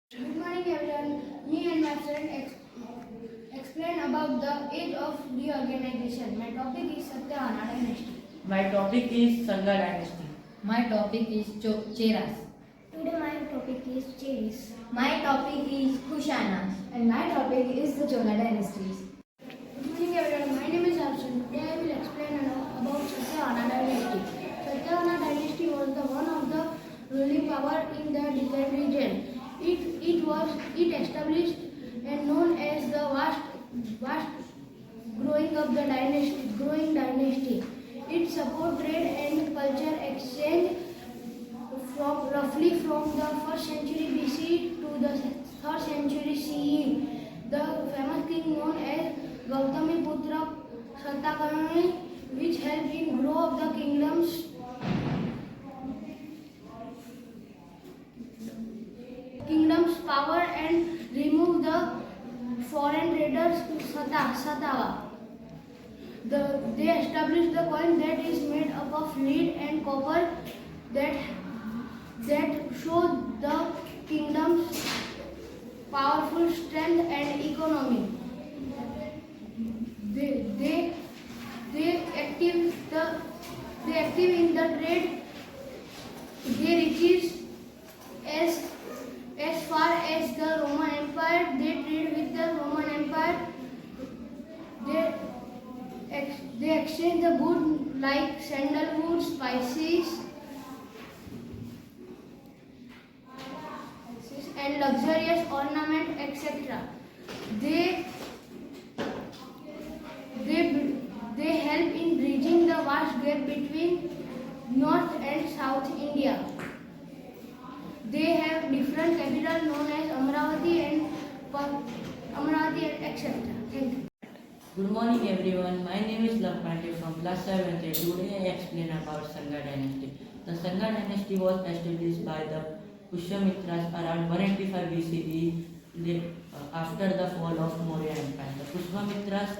Good morning everyone. Me and my friend explain about the age of reorganization. My topic is Satyavahana dynasty. My topic is Sanga dynasty. My topic is Cheras. Today my topic is Cheris. My topic is Kushanas. And my topic is the Chola dynasties. Good morning everyone. My name is Arjun. Today I will explain about Satyavahana dynasty. Satyavahana dynasty was the one of the ruling power in the Deccan region. It established and known as the vast growing dynasty. It support trade and culture exchange roughly from the 1st century BC to the 3rd century CE. The famous king known as Gautamiputra Satakarni, which helped in grow up the kingdom's power and remove the foreign raiders Satava. They established the coin that is made up of lead and copper that show the kingdom's powerful strength and economy. They active in the trade. They reaches as far as the Roman Empire. They trade with the Roman Empire. They exchange the goods like sandalwood, spices, and luxurious ornament, etc. They help in bridging the vast gap between North and South India. They have different capitals known as Amravati and etc. Thank you. Good morning everyone. My name is Lakpante from class 7th. Today I explain about Sanga dynasty. The Sanga dynasty was established by the Pushyamitras around 185 BCE after the fall of Maurya Empire. The Pushyamitras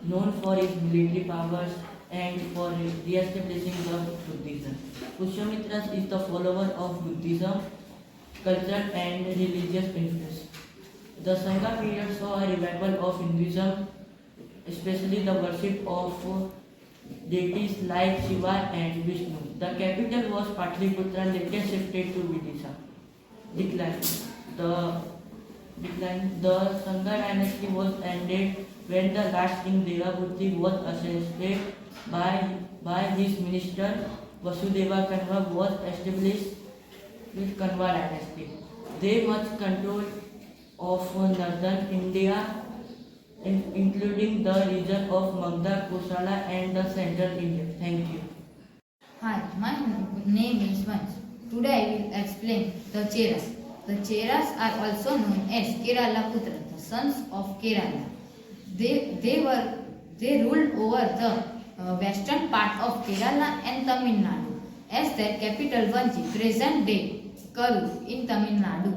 known for his military powers and for re-establishing the Buddhism. Pushyamitras is the follower of Buddhism, culture and religious influence. The Sanga period saw a revival of Hinduism, especially the worship of deities like Shiva and Vishnu. The capital was Patliputra, later shifted to Vidisha. Decline. The Sanga dynasty was ended when the last king Devabuddhi was assassinated by his minister. Vasudeva Kanva was established with Kanva dynasty. They much control of northern India, including the region of Magda, Kosala and the central India. Thank you. Hi, my name is Vansh. Today I will explain the Cheras. The Cheras are also known as Kerala Putra, the sons of Kerala. They ruled over the western part of Kerala and Tamil Nadu as their capital Vanchi, present day Karur in Tamil Nadu.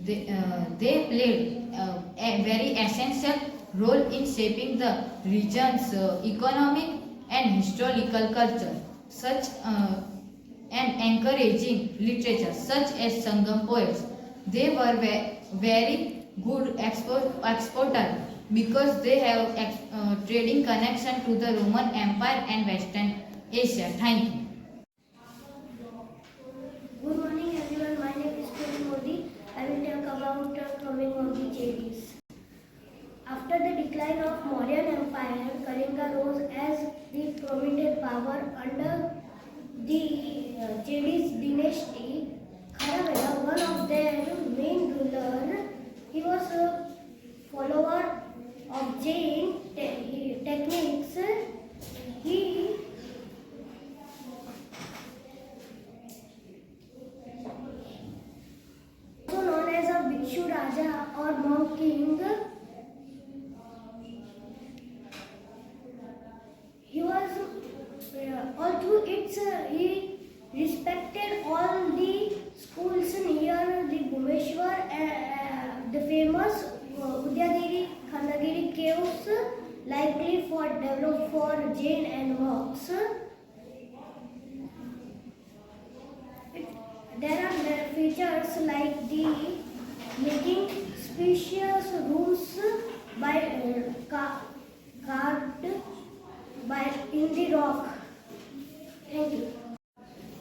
They played a very essential role in shaping the region's economic and historical culture, such and encouraging literature such as Sangam poets. They were very good exporter because they have trading connection to the Roman Empire and Western Asia. Thank you. Good morning everyone. My name is Puri Modi. I will talk about coming of the Cheris. After the decline of Mauryan Empire, Kalinga rose as the prominent power under the Cheris dynasty. Kharavela, one of their main rulers, he was a follower of Jain techniques. He also known as a Bhikshu Raja or monk king. He was although he respected all the schools near the Bhumeshwar, the famous Udyagiri Khandagiri caves, likely for developed for Jain and monks. There are features like the making spacious rooms carved in the rock. Thank you.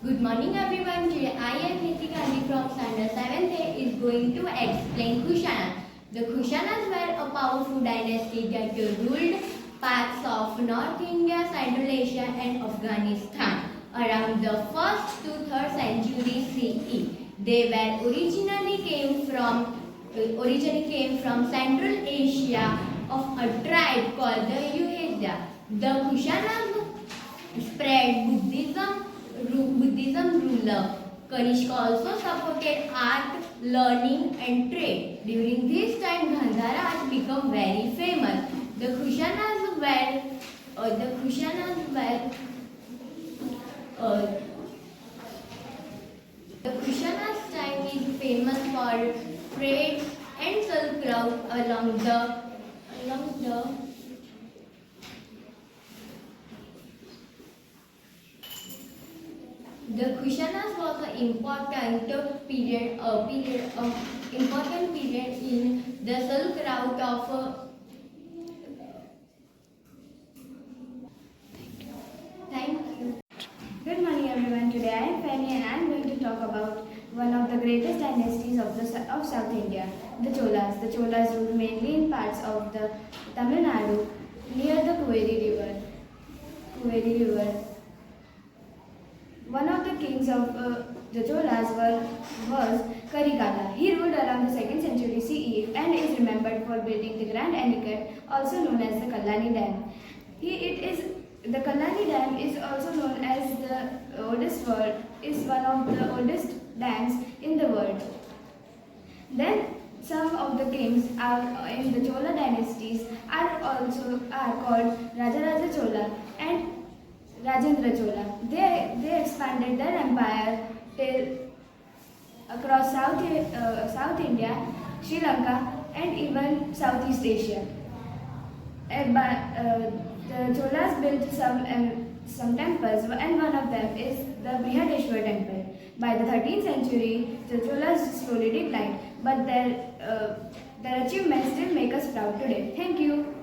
Good morning everyone. Today I am Niti Gandhi from standard 7th A is going to explain Kushana. The Kushanas were a powerful dynasty that ruled parts of North India, Central Asia and Afghanistan around the 1st to 3rd century CE. They were originally came from Central Asia of a tribe called the Yuhedya. The Kushanas spread Buddhism ruler. Kanishka also supported art, learning and trade. During this time, Gandhara art became very famous. The Kushanas time is famous for trade and Silk Route along the The Kushanas was an important period in the Silk Route of. Thank you. Good morning everyone. Today I am Fanny and I am going to talk about one of the greatest dynasties of South India, the Cholas. The Cholas ruled mainly in parts of the Tamil Nadu near the Kaveri River. One of the kings of the Cholas was Karikala. He ruled around the 2nd century CE and is remembered for building the Grand Anicut, also known as the Kallani Dam. The Kallani Dam is also known as one of the oldest dams in the world. Then some of the kings in the Chola dynasties are called Rajaraja Chola and Rajendra Chola. They expanded their empire till across South India, Sri Lanka and even Southeast Asia. The Cholas built some temples and one of them is the Brihadeshwar temple. By the 13th century, the Cholas slowly declined, but their achievements still make us proud today. Thank you.